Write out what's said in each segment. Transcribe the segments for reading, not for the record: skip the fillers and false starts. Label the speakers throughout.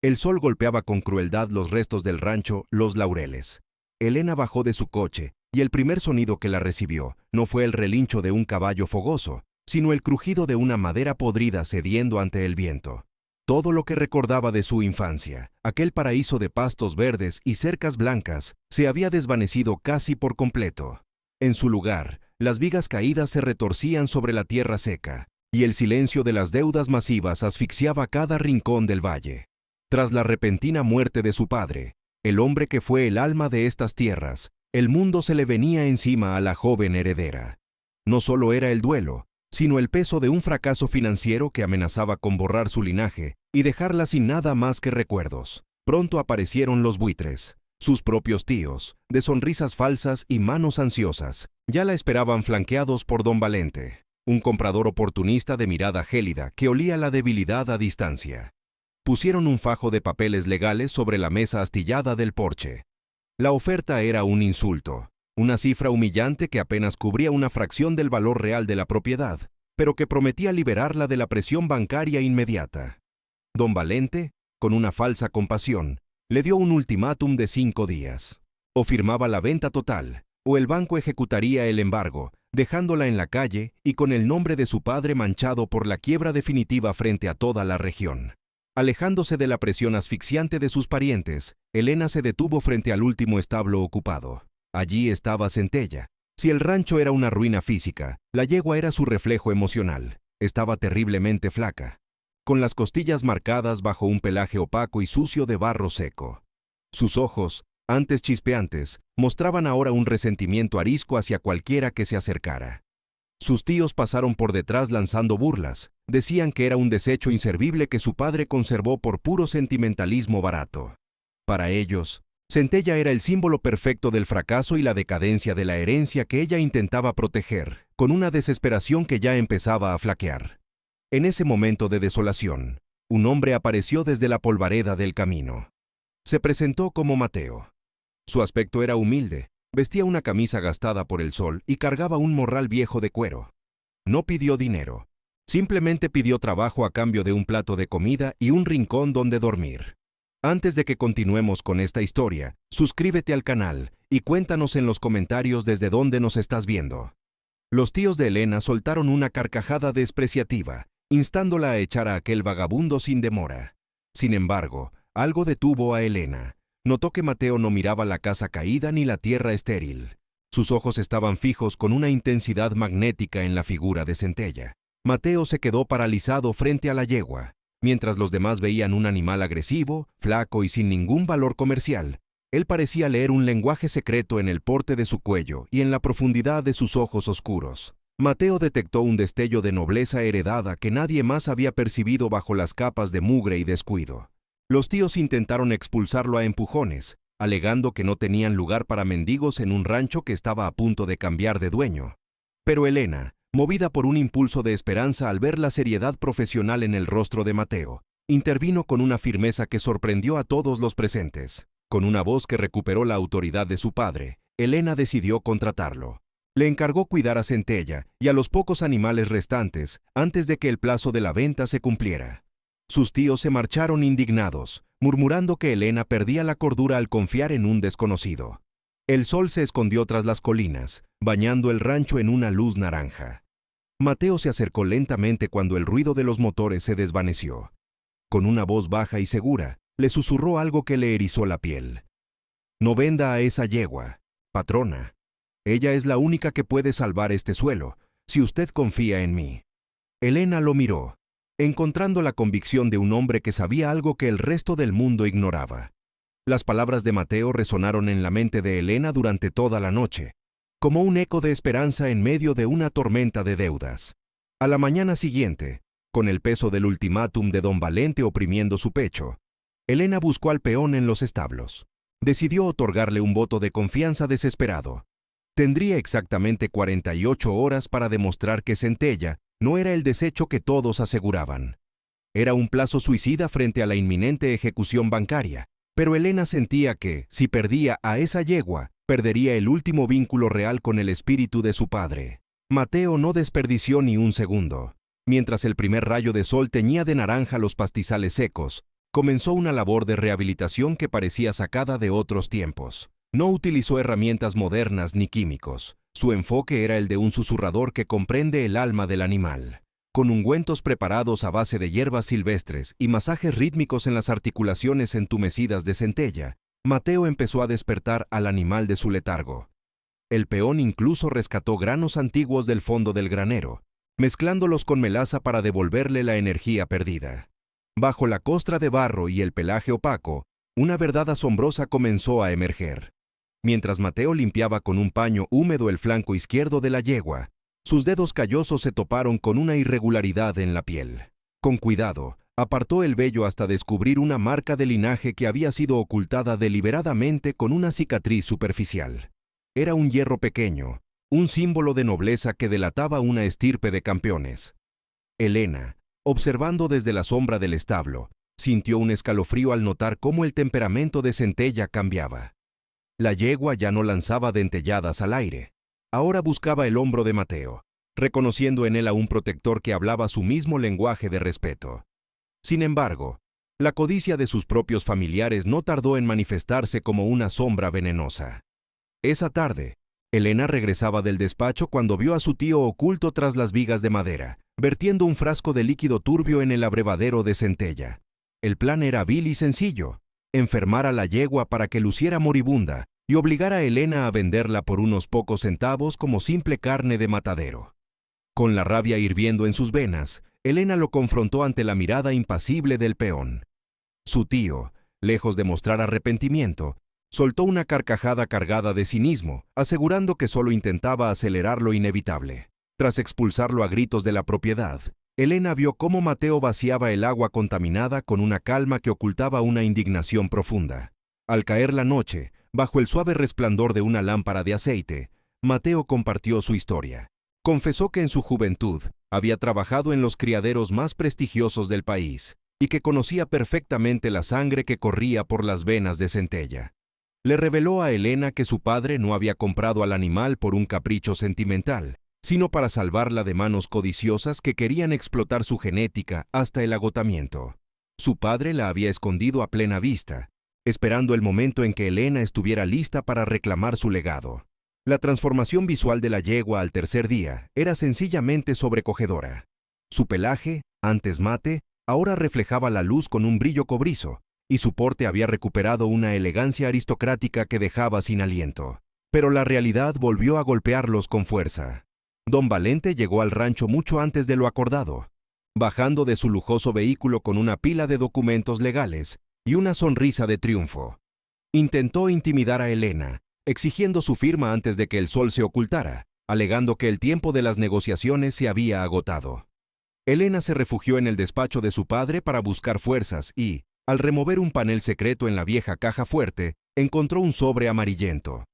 Speaker 1: El sol golpeaba con crueldad los restos del rancho Los Laureles. Elena bajó de su coche, y el primer sonido que la recibió no fue el relincho de un caballo fogoso, sino el crujido de una madera podrida cediendo ante el viento. Todo lo que recordaba de su infancia, aquel paraíso de pastos verdes y cercas blancas, se había desvanecido casi por completo. En su lugar, las vigas caídas se retorcían sobre la tierra seca, y el silencio de las deudas masivas asfixiaba cada rincón del valle. Tras la repentina muerte de su padre, el hombre que fue el alma de estas tierras, el mundo se le venía encima a la joven heredera. No solo era el duelo, sino el peso de un fracaso financiero que amenazaba con borrar su linaje y dejarla sin nada más que recuerdos. Pronto aparecieron los buitres, sus propios tíos, de sonrisas falsas y manos ansiosas. Ya la esperaban flanqueados por don Valente, un comprador oportunista de mirada gélida que olía la debilidad a distancia. Pusieron un fajo de papeles legales sobre la mesa astillada del porche. La oferta era un insulto, una cifra humillante que apenas cubría una fracción del valor real de la propiedad, pero que prometía liberarla de la presión bancaria inmediata. Don Valente, con una falsa compasión, le dio un ultimátum de 5 días. O firmaba la venta total, o el banco ejecutaría el embargo, dejándola en la calle y con el nombre de su padre manchado por la quiebra definitiva frente a toda la región. Alejándose de la presión asfixiante de sus parientes, Elena se detuvo frente al último establo ocupado. Allí estaba Centella. Si el rancho era una ruina física, la yegua era su reflejo emocional. Estaba terriblemente flaca, con las costillas marcadas bajo un pelaje opaco y sucio de barro seco. Sus ojos, antes chispeantes, mostraban ahora un resentimiento arisco hacia cualquiera que se acercara. Sus tíos pasaron por detrás lanzando burlas. Decían que era un desecho inservible que su padre conservó por puro sentimentalismo barato. Para ellos, Centella era el símbolo perfecto del fracaso y la decadencia de la herencia que ella intentaba proteger, con una desesperación que ya empezaba a flaquear. En ese momento de desolación, un hombre apareció desde la polvareda del camino. Se presentó como Mateo. Su aspecto era humilde, vestía una camisa gastada por el sol y cargaba un morral viejo de cuero. No pidió dinero, simplemente pidió trabajo a cambio de un plato de comida y un rincón donde dormir. Antes de que continuemos con esta historia, suscríbete al canal y cuéntanos en los comentarios desde dónde nos estás viendo. Los tíos de Elena soltaron una carcajada despreciativa, instándola a echar a aquel vagabundo sin demora. Sin embargo, algo detuvo a Elena. Notó que Mateo no miraba la casa caída ni la tierra estéril. Sus ojos estaban fijos con una intensidad magnética en la figura de Centella. Mateo se quedó paralizado frente a la yegua. Mientras los demás veían un animal agresivo, flaco y sin ningún valor comercial, él parecía leer un lenguaje secreto en el porte de su cuello y en la profundidad de sus ojos oscuros. Mateo detectó un destello de nobleza heredada que nadie más había percibido bajo las capas de mugre y descuido. Los tíos intentaron expulsarlo a empujones, alegando que no tenían lugar para mendigos en un rancho que estaba a punto de cambiar de dueño. Pero Elena, movida por un impulso de esperanza al ver la seriedad profesional en el rostro de Mateo, intervino con una firmeza que sorprendió a todos los presentes. Con una voz que recuperó la autoridad de su padre, Elena decidió contratarlo. Le encargó cuidar a Centella y a los pocos animales restantes antes de que el plazo de la venta se cumpliera. Sus tíos se marcharon indignados, murmurando que Elena perdía la cordura al confiar en un desconocido. El sol se escondió tras las colinas, bañando el rancho en una luz naranja. Mateo se acercó lentamente cuando el ruido de los motores se desvaneció. Con una voz baja y segura, le susurró algo que le erizó la piel. «No venda a esa yegua, patrona. Ella es la única que puede salvar este suelo, si usted confía en mí». Elena lo miró, encontrando la convicción de un hombre que sabía algo que el resto del mundo ignoraba. Las palabras de Mateo resonaron en la mente de Elena durante toda la noche, como un eco de esperanza en medio de una tormenta de deudas. A la mañana siguiente, con el peso del ultimátum de don Valente oprimiendo su pecho, Elena buscó al peón en los establos. Decidió otorgarle un voto de confianza desesperado. Tendría exactamente 48 horas para demostrar que Centella no era el desecho que todos aseguraban. Era un plazo suicida frente a la inminente ejecución bancaria, pero Elena sentía que, si perdía a esa yegua, perdería el último vínculo real con el espíritu de su padre. Mateo no desperdició ni un segundo. Mientras el primer rayo de sol teñía de naranja los pastizales secos, comenzó una labor de rehabilitación que parecía sacada de otros tiempos. No utilizó herramientas modernas ni químicos. Su enfoque era el de un susurrador que comprende el alma del animal. Con ungüentos preparados a base de hierbas silvestres y masajes rítmicos en las articulaciones entumecidas de centella, Mateo empezó a despertar al animal de su letargo. El peón incluso rescató granos antiguos del fondo del granero, mezclándolos con melaza para devolverle la energía perdida. Bajo la costra de barro y el pelaje opaco, una verdad asombrosa comenzó a emerger. Mientras Mateo limpiaba con un paño húmedo el flanco izquierdo de la yegua, sus dedos callosos se toparon con una irregularidad en la piel. Con cuidado, apartó el vello hasta descubrir una marca de linaje que había sido ocultada deliberadamente con una cicatriz superficial. Era un hierro pequeño, un símbolo de nobleza que delataba una estirpe de campeones. Elena, observando desde la sombra del establo, sintió un escalofrío al notar cómo el temperamento de Centella cambiaba. La yegua ya no lanzaba dentelladas al aire. Ahora buscaba el hombro de Mateo, reconociendo en él a un protector que hablaba su mismo lenguaje de respeto. Sin embargo, la codicia de sus propios familiares no tardó en manifestarse como una sombra venenosa. Esa tarde, Elena regresaba del despacho cuando vio a su tío oculto tras las vigas de madera, vertiendo un frasco de líquido turbio en el abrevadero de Centella. El plan era vil y sencillo: enfermar a la yegua para que luciera moribunda y obligar a Elena a venderla por unos pocos centavos como simple carne de matadero. Con la rabia hirviendo en sus venas, Elena lo confrontó ante la mirada impasible del peón. Su tío, lejos de mostrar arrepentimiento, soltó una carcajada cargada de cinismo, asegurando que solo intentaba acelerar lo inevitable. Tras expulsarlo a gritos de la propiedad, Elena vio cómo Mateo vaciaba el agua contaminada con una calma que ocultaba una indignación profunda. Al caer la noche, bajo el suave resplandor de una lámpara de aceite, Mateo compartió su historia. Confesó que en su juventud había trabajado en los criaderos más prestigiosos del país y que conocía perfectamente la sangre que corría por las venas de Centella. Le reveló a Elena que su padre no había comprado al animal por un capricho sentimental, sino para salvarla de manos codiciosas que querían explotar su genética hasta el agotamiento. Su padre la había escondido a plena vista, esperando el momento en que Elena estuviera lista para reclamar su legado. La transformación visual de la yegua al tercer día era sencillamente sobrecogedora. Su pelaje, antes mate, ahora reflejaba la luz con un brillo cobrizo, y su porte había recuperado una elegancia aristocrática que dejaba sin aliento. Pero la realidad volvió a golpearlos con fuerza. Don Valente llegó al rancho mucho antes de lo acordado, bajando de su lujoso vehículo con una pila de documentos legales y una sonrisa de triunfo. Intentó intimidar a Elena, exigiendo su firma antes de que el sol se ocultara, alegando que el tiempo de las negociaciones se había agotado. Elena se refugió en el despacho de su padre para buscar fuerzas y, al remover un panel secreto en la vieja caja fuerte, encontró un sobre amarillento.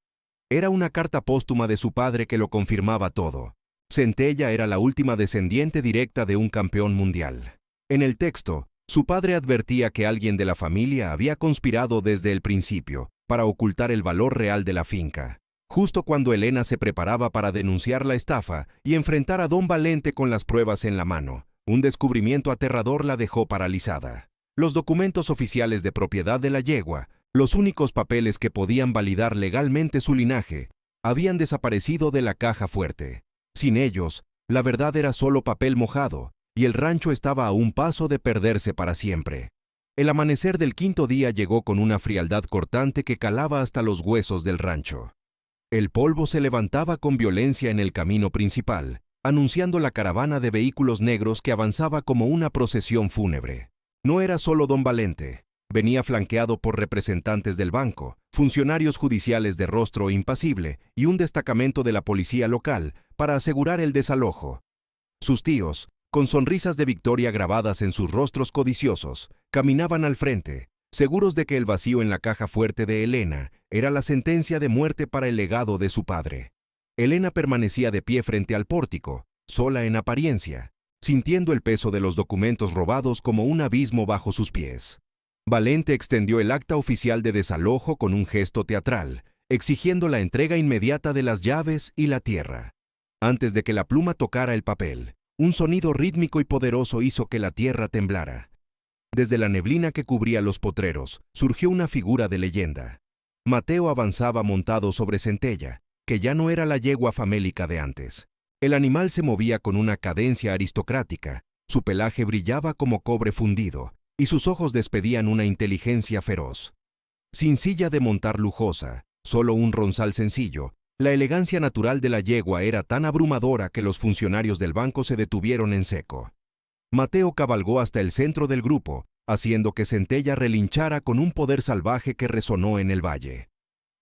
Speaker 1: Era una carta póstuma de su padre que lo confirmaba todo. Centella era la última descendiente directa de un campeón mundial. En el texto, su padre advertía que alguien de la familia había conspirado desde el principio para ocultar el valor real de la finca. Justo cuando Elena se preparaba para denunciar la estafa y enfrentar a Don Valente con las pruebas en la mano, un descubrimiento aterrador la dejó paralizada. Los documentos oficiales de propiedad de la yegua, los únicos papeles que podían validar legalmente su linaje, habían desaparecido de la caja fuerte. Sin ellos, la verdad era solo papel mojado, y el rancho estaba a un paso de perderse para siempre. El amanecer del quinto día llegó con una frialdad cortante que calaba hasta los huesos del rancho. El polvo se levantaba con violencia en el camino principal, anunciando la caravana de vehículos negros que avanzaba como una procesión fúnebre. No era solo Don Valente. Venía flanqueado por representantes del banco, funcionarios judiciales de rostro impasible y un destacamento de la policía local para asegurar el desalojo. Sus tíos, con sonrisas de victoria grabadas en sus rostros codiciosos, caminaban al frente, seguros de que el vacío en la caja fuerte de Elena era la sentencia de muerte para el legado de su padre. Elena permanecía de pie frente al pórtico, sola en apariencia, sintiendo el peso de los documentos robados como un abismo bajo sus pies. Valente extendió el acta oficial de desalojo con un gesto teatral, exigiendo la entrega inmediata de las llaves y la tierra. Antes de que la pluma tocara el papel, un sonido rítmico y poderoso hizo que la tierra temblara. Desde la neblina que cubría los potreros, surgió una figura de leyenda. Mateo avanzaba montado sobre Centella, que ya no era la yegua famélica de antes. El animal se movía con una cadencia aristocrática, su pelaje brillaba como cobre fundido, y sus ojos despedían una inteligencia feroz. Sin silla de montar lujosa, solo un ronzal sencillo, la elegancia natural de la yegua era tan abrumadora que los funcionarios del banco se detuvieron en seco. Mateo cabalgó hasta el centro del grupo, haciendo que Centella relinchara con un poder salvaje que resonó en el valle.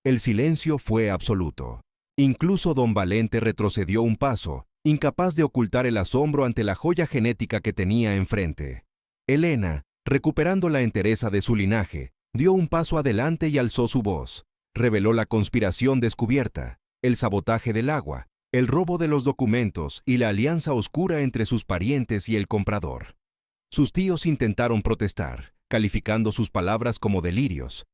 Speaker 1: El silencio fue absoluto. Incluso don Valente retrocedió un paso, incapaz de ocultar el asombro ante la joya genética que tenía enfrente. Elena, recuperando la entereza de su linaje, dio un paso adelante y alzó su voz. Reveló la conspiración descubierta, el sabotaje del agua, el robo de los documentos y la alianza oscura entre sus parientes y el comprador. Sus tíos intentaron protestar, calificando sus palabras como delirios.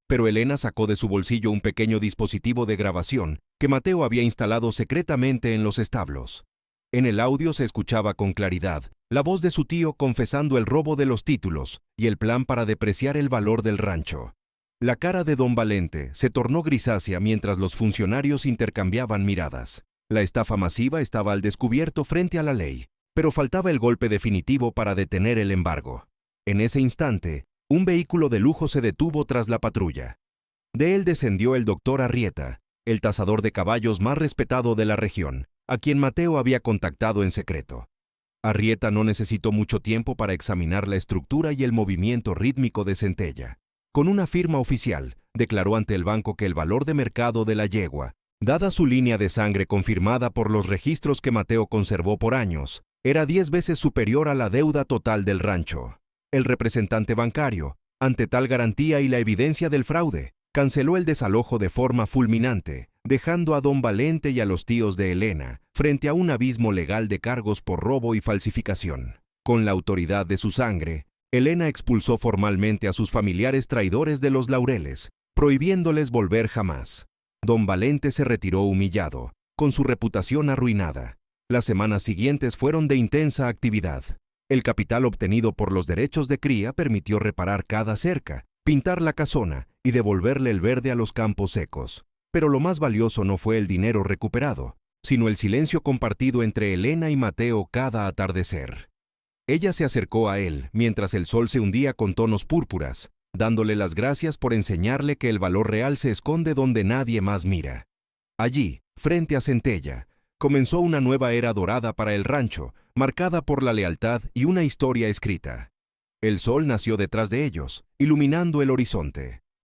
Speaker 1: Pero Elena sacó de su bolsillo un pequeño dispositivo de grabación que Mateo había instalado secretamente en los establos. En el audio se escuchaba con claridad la voz de su tío confesando el robo de los títulos y el plan para depreciar el valor del rancho. La cara de don Valente se tornó grisácea mientras los funcionarios intercambiaban miradas. La estafa masiva estaba al descubierto frente a la ley, pero faltaba el golpe definitivo para detener el embargo. En ese instante, un vehículo de lujo se detuvo tras la patrulla. De él descendió el doctor Arrieta, el tasador de caballos más respetado de la región, a quien Mateo había contactado en secreto. Arrieta no necesitó mucho tiempo para examinar la estructura y el movimiento rítmico de Centella. Con una firma oficial, declaró ante el banco que el valor de mercado de la yegua, dada su línea de sangre confirmada por los registros que Mateo conservó por años, era 10 veces superior a la deuda total del rancho. El representante bancario, ante tal garantía y la evidencia del fraude, canceló el desalojo de forma fulminante, dejando a don Valente y a los tíos de Elena frente a un abismo legal de cargos por robo y falsificación. Con la autoridad de su sangre, Elena expulsó formalmente a sus familiares traidores de los Laureles, prohibiéndoles volver jamás. Don Valente se retiró humillado, con su reputación arruinada. Las semanas siguientes fueron de intensa actividad. El capital obtenido por los derechos de cría permitió reparar cada cerca, pintar la casona y devolverle el verde a los campos secos. Pero lo más valioso no fue el dinero recuperado, sino el silencio compartido entre Elena y Mateo cada atardecer. Ella se acercó a él mientras el sol se hundía con tonos púrpuras, dándole las gracias por enseñarle que el valor real se esconde donde nadie más mira. Allí, frente a Centella, comenzó una nueva era dorada para el rancho, marcada por la lealtad y una historia escrita. El sol nació detrás de ellos, iluminando el horizonte.